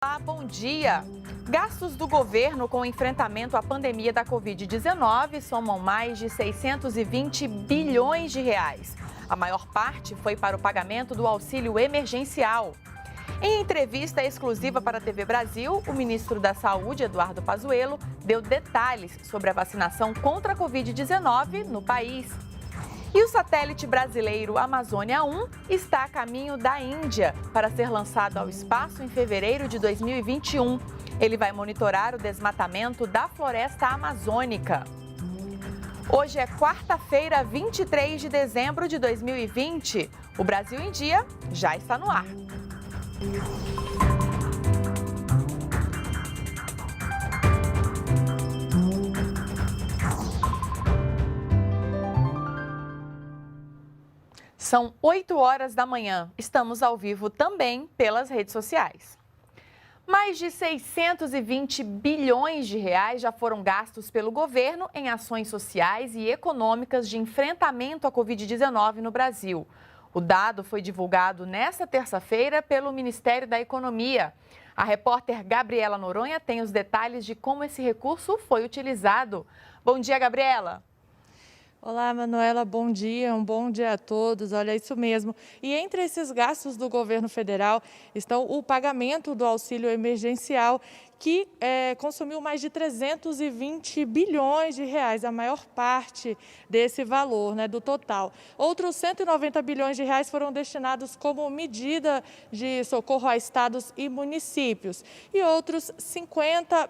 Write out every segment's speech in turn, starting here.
Olá, bom dia! Gastos do governo com o enfrentamento à pandemia da Covid-19 somam mais de 620 bilhões de reais. A maior parte foi para o pagamento do auxílio emergencial. Em entrevista exclusiva para a TV Brasil, o ministro da Saúde, Eduardo Pazuello, deu detalhes sobre a vacinação contra a Covid-19 no país. E o satélite brasileiro Amazônia 1 está a caminho da Índia para ser lançado ao espaço em fevereiro de 2021. Ele vai monitorar o desmatamento da floresta amazônica. Hoje é quarta-feira, 23 de dezembro de 2020. O Brasil em Dia já está no ar. São 8 horas da manhã. Estamos ao vivo também pelas redes sociais. Mais de 620 bilhões de reais já foram gastos pelo governo em ações sociais e econômicas de enfrentamento à Covid-19 no Brasil. O dado foi divulgado nesta terça-feira pelo Ministério da Economia. A repórter Gabriela Noronha tem os detalhes de como esse recurso foi utilizado. Bom dia, Gabriela. Olá, Manuela, bom dia, um bom dia a todos. Olha, isso mesmo. E entre esses gastos do governo federal estão o pagamento do auxílio emergencial, que consumiu mais de 320 bilhões de reais, a maior parte desse valor, do total. Outros 190 bilhões de reais foram destinados como medida de socorro a estados e municípios e outros 50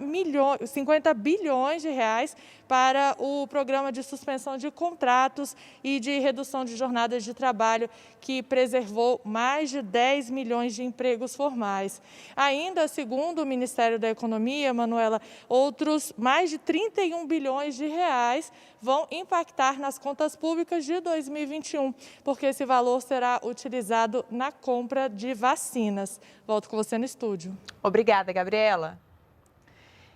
bilhões de reais para o programa de suspensão de contratos e de redução de jornadas de trabalho, que preservou mais de 10 milhões de empregos formais. Ainda, segundo o Ministério da Economia, Manuela, outros mais de 31 bilhões de reais vão impactar nas contas públicas de 2021, porque esse valor será utilizado na compra de vacinas. Volto com você no estúdio. Obrigada, Gabriela.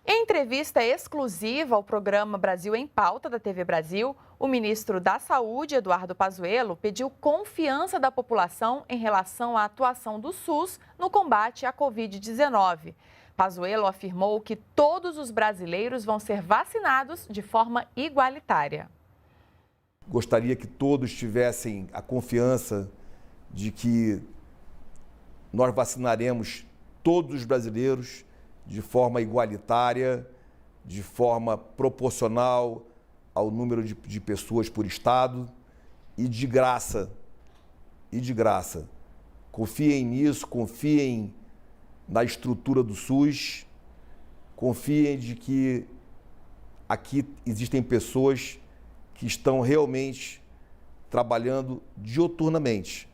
Em entrevista exclusiva ao programa Brasil em Pauta da TV Brasil, o ministro da Saúde, Eduardo Pazuello, pediu confiança da população em relação à atuação do SUS no combate à Covid-19. Pazuello afirmou que todos os brasileiros vão ser vacinados de forma igualitária. Gostaria que todos tivessem a confiança de que nós vacinaremos todos os brasileiros de forma igualitária, de forma proporcional ao número de pessoas por estado e de graça. Confiem nisso, confiem na estrutura do SUS, confiem de que aqui existem pessoas que estão realmente trabalhando diuturnamente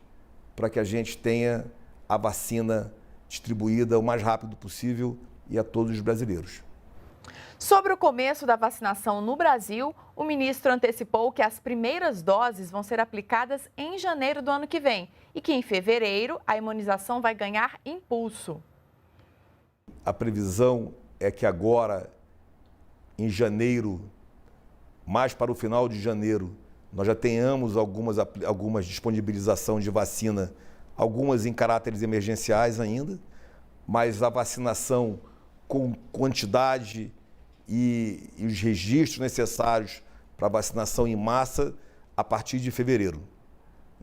para que a gente tenha a vacina distribuída o mais rápido possível e a todos os brasileiros. Sobre o começo da vacinação no Brasil, o ministro antecipou que as primeiras doses vão ser aplicadas em janeiro do ano que vem e que em fevereiro a imunização vai ganhar impulso. A previsão é que agora, em janeiro, mais para o final de janeiro, nós já tenhamos algumas disponibilização de vacina, algumas em caráteres emergenciais ainda, mas a vacinação com quantidade e os registros necessários para vacinação em massa a partir de fevereiro.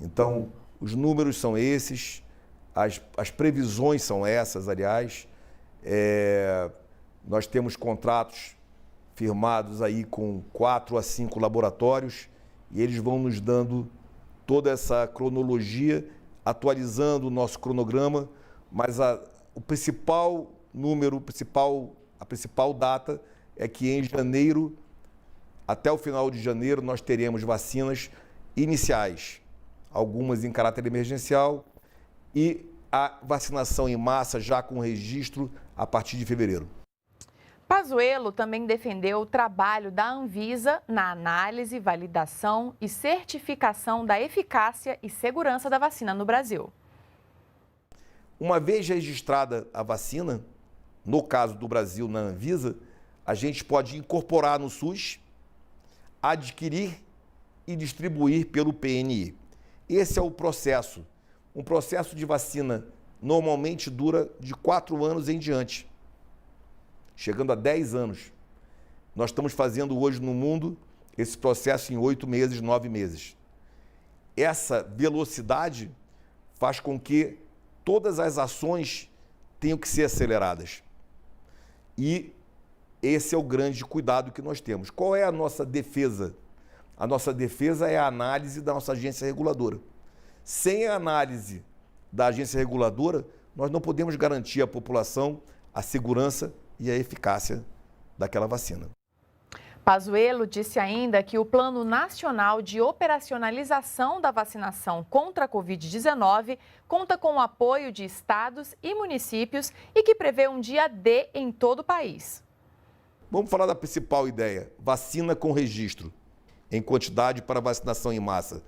Então, os números são esses, as previsões são essas, aliás. Nós temos contratos firmados aí com 4 a 5 laboratórios e eles vão nos dando toda essa cronologia, atualizando o nosso cronograma, mas o principal número, a principal data é que em janeiro, até o final de janeiro, nós teremos vacinas iniciais, algumas em caráter emergencial e a vacinação em massa já com registro a partir de fevereiro. Pazuello também defendeu o trabalho da Anvisa na análise, validação e certificação da eficácia e segurança da vacina no Brasil. Uma vez registrada a vacina, no caso do Brasil na Anvisa, a gente pode incorporar no SUS, adquirir e distribuir pelo PNI. Esse é o processo. Um processo de vacina normalmente dura de 4 anos em diante, chegando a 10 anos. Nós estamos fazendo hoje no mundo esse processo em 8 meses, 9 meses. Essa velocidade faz com que todas as ações tenham que ser aceleradas. E esse é o grande cuidado que nós temos. Qual é a nossa defesa? A nossa defesa é a análise da nossa agência reguladora. Sem a análise da agência reguladora, nós não podemos garantir à população a segurança e a eficácia daquela vacina. Pazuello disse ainda que o Plano Nacional de Operacionalização da Vacinação contra a Covid-19 conta com o apoio de estados e municípios e que prevê um dia D em todo o país. Vamos falar da principal ideia, vacina com registro, em quantidade para vacinação em massa.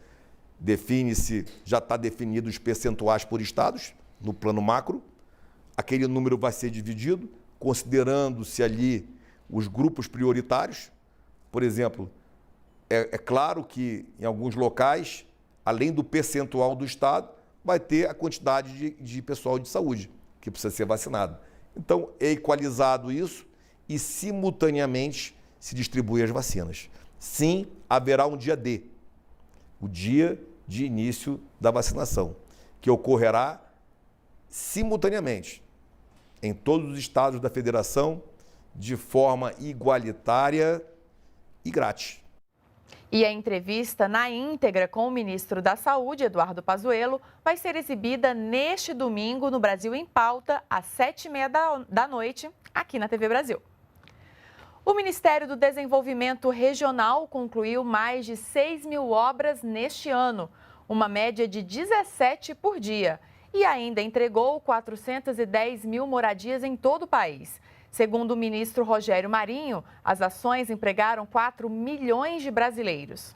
Define-se, já está definido os percentuais por estados, no plano macro. Aquele número vai ser dividido, considerando-se ali os grupos prioritários. Por exemplo, é claro que em alguns locais, além do percentual do estado, vai ter a quantidade de pessoal de saúde que precisa ser vacinado. Então, é equalizado isso e, simultaneamente, se distribui as vacinas. Sim, haverá um dia D, o dia de início da vacinação, que ocorrerá simultaneamente em todos os estados da federação, de forma igualitária e grátis. E a entrevista na íntegra com o ministro da Saúde, Eduardo Pazuello, vai ser exibida neste domingo no Brasil em Pauta, às 7h30 da noite, aqui na TV Brasil. O Ministério do Desenvolvimento Regional concluiu mais de 6.000 obras neste ano, uma média de 17 por dia, e ainda entregou 410 mil moradias em todo o país. Segundo o ministro Rogério Marinho, as ações empregaram 4 milhões de brasileiros.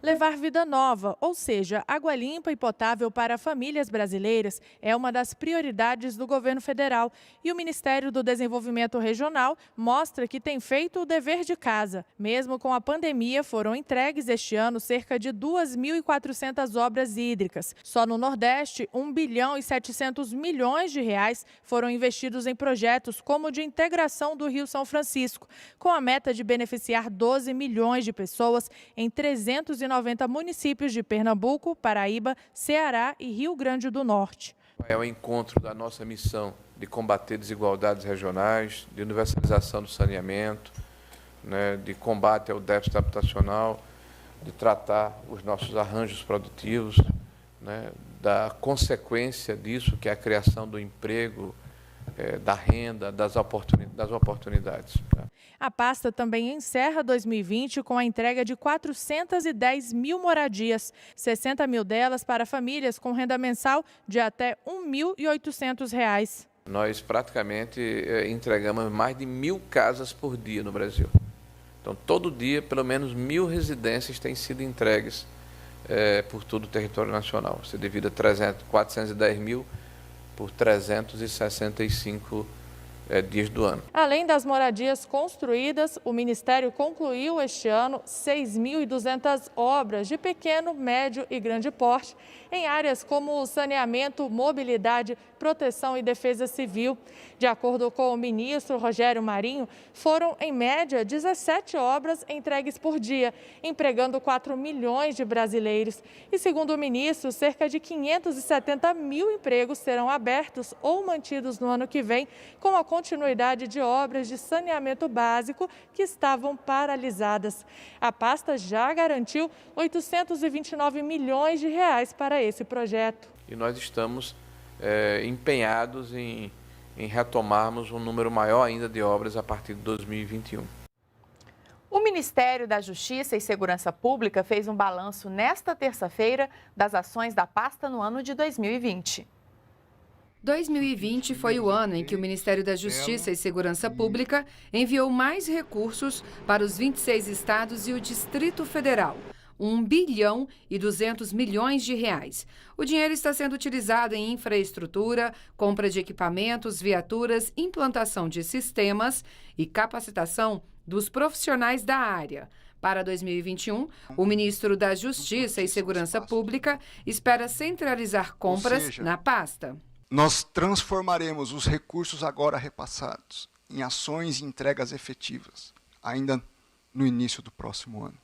Levar vida nova, ou seja, água limpa e potável para famílias brasileiras, é uma das prioridades do governo federal. E o Ministério do Desenvolvimento Regional mostra que tem feito o dever de casa. Mesmo com a pandemia, foram entregues este ano cerca de 2.400 obras hídricas. Só no Nordeste, 1 bilhão e 700 milhões de reais foram investidos em projetos como o de integração do Rio São Francisco, com a meta de beneficiar 12 milhões de pessoas em 390 municípios de Pernambuco, Paraíba, Ceará e Rio Grande do Norte. É o encontro da nossa missão de combater desigualdades regionais, de universalização do saneamento, de combate ao déficit habitacional, de tratar os nossos arranjos produtivos, da consequência disso, que é a criação do emprego, da renda, das oportunidades. A pasta também encerra 2020 com a entrega de 410 mil moradias, 60 mil delas para famílias com renda mensal de até R$ 1.800. Nós praticamente entregamos mais de 1.000 casas por dia no Brasil. Então, todo dia, pelo menos 1.000 residências têm sido entregues por todo o território nacional. Você divide 410 mil por 365 dias do ano. Além das moradias construídas, o Ministério concluiu este ano 6.200 obras de pequeno, médio e grande porte em áreas como saneamento, mobilidade, proteção e defesa civil. De acordo com o ministro Rogério Marinho, foram, em média, 17 obras entregues por dia, empregando 4 milhões de brasileiros. E, segundo o ministro, cerca de 570 mil empregos serão abertos ou mantidos no ano que vem, com a continuidade de obras de saneamento básico que estavam paralisadas. A pasta já garantiu 829 milhões de reais para esse projeto. E nós estamos empenhados em retomarmos um número maior ainda de obras a partir de 2021. O Ministério da Justiça e Segurança Pública fez um balanço nesta terça-feira das ações da pasta no ano de 2020. 2020 foi o ano em que o Ministério da Justiça e Segurança Pública enviou mais recursos para os 26 estados e o Distrito Federal, 1 bilhão e 200 milhões de reais. O dinheiro está sendo utilizado em infraestrutura, compra de equipamentos, viaturas, implantação de sistemas e capacitação dos profissionais da área. Para 2021, o ministro da Justiça e Segurança Pública espera centralizar compras na pasta. Nós transformaremos os recursos agora repassados em ações e entregas efetivas, ainda no início do próximo ano.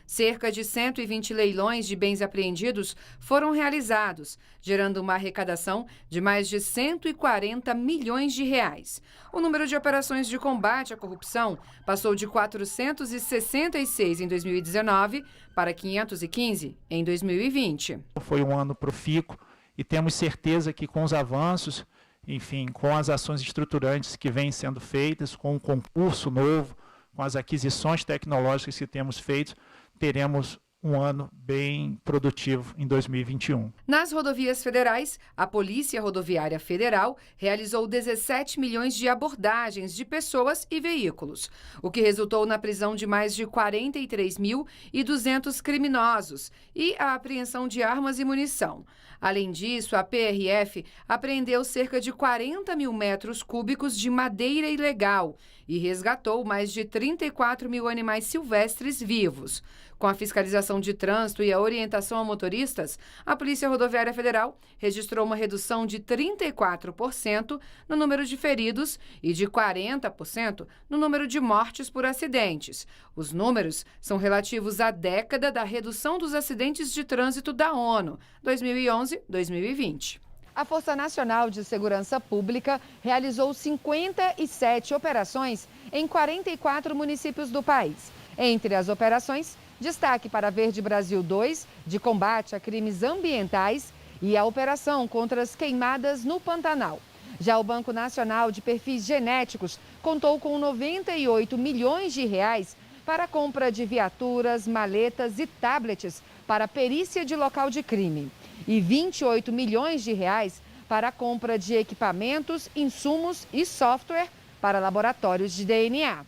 Cerca de 120 leilões de bens apreendidos foram realizados, gerando uma arrecadação de mais de 140 milhões de reais. O número de operações de combate à corrupção passou de 466 em 2019 para 515 em 2020. Foi um ano profícuo e temos certeza que com os avanços, enfim, com as ações estruturantes que vêm sendo feitas, com o concurso novo, com as aquisições tecnológicas que temos feito, teremos um ano bem produtivo em 2021. Nas rodovias federais, a Polícia Rodoviária Federal realizou 17 milhões de abordagens de pessoas e veículos, o que resultou na prisão de mais de 43.200 criminosos e a apreensão de armas e munição. Além disso, a PRF apreendeu cerca de 40 mil metros cúbicos de madeira ilegal e resgatou mais de 34 mil animais silvestres vivos. Com a fiscalização de trânsito e a orientação a motoristas, a Polícia Rodoviária Federal registrou uma redução de 34% no número de feridos e de 40% no número de mortes por acidentes. Os números são relativos à década da redução dos acidentes de trânsito da ONU, 2011-2020. A Força Nacional de Segurança Pública realizou 57 operações em 44 municípios do país. Entre as operações, destaque para a Verde Brasil 2, de combate a crimes ambientais, e a operação contra as queimadas no Pantanal. Já o Banco Nacional de Perfis Genéticos contou com 98 milhões de reais para a compra de viaturas, maletas e tablets para perícia de local de crime. E 28 milhões de reais para a compra de equipamentos, insumos e software para laboratórios de DNA.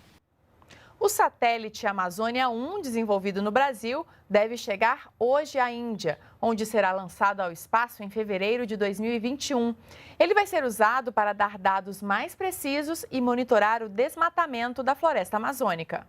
O satélite Amazônia 1, desenvolvido no Brasil, deve chegar hoje à Índia, onde será lançado ao espaço em fevereiro de 2021. Ele vai ser usado para dar dados mais precisos e monitorar o desmatamento da floresta amazônica.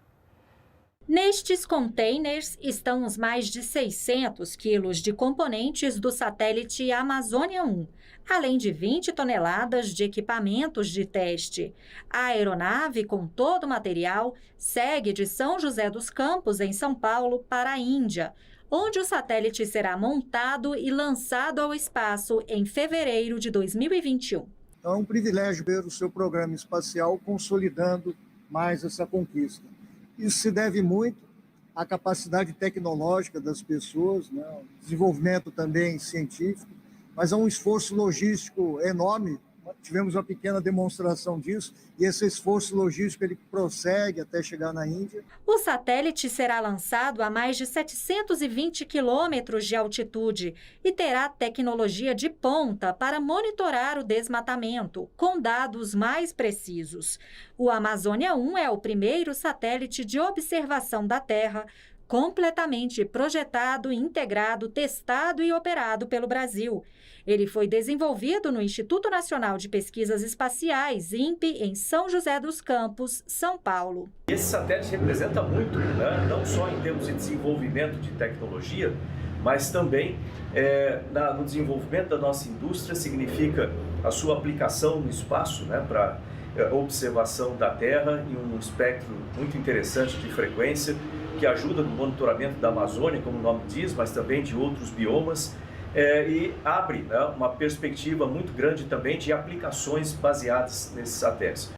Nestes containers estão os mais de 600 quilos de componentes do satélite Amazônia 1, além de 20 toneladas de equipamentos de teste. A aeronave, com todo o material, segue de São José dos Campos, em São Paulo, para a Índia, onde o satélite será montado e lançado ao espaço em fevereiro de 2021. É um privilégio ver o seu programa espacial consolidando mais essa conquista. Isso se deve muito à capacidade tecnológica das pessoas, né? Desenvolvimento também científico, mas há um esforço logístico enorme. Tivemos uma pequena demonstração disso e esse esforço logístico ele prossegue até chegar na Índia. O satélite será lançado a mais de 720 quilômetros de altitude e terá tecnologia de ponta para monitorar o desmatamento, com dados mais precisos. O Amazônia 1 é o primeiro satélite de observação da Terra completamente projetado, integrado, testado e operado pelo Brasil. Ele foi desenvolvido no Instituto Nacional de Pesquisas Espaciais, INPE, em São José dos Campos, São Paulo. Esse satélite representa muito, né? Não só em termos de desenvolvimento de tecnologia, mas também no desenvolvimento da nossa indústria, significa a sua aplicação no espaço, né? Para observação da Terra em um espectro muito interessante de frequência, que ajuda no monitoramento da Amazônia, como o nome diz, mas também de outros biomas, e abre, né, uma perspectiva muito grande também de aplicações baseadas nesses satélites.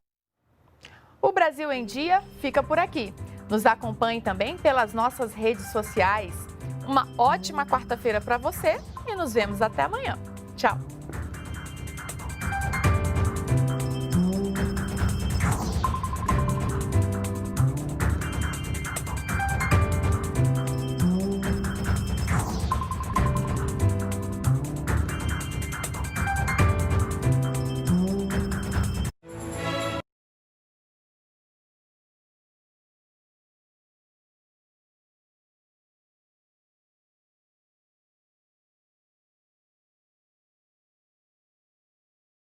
O Brasil em Dia fica por aqui. Nos acompanhe também pelas nossas redes sociais. Uma ótima quarta-feira para você e nos vemos até amanhã. Tchau!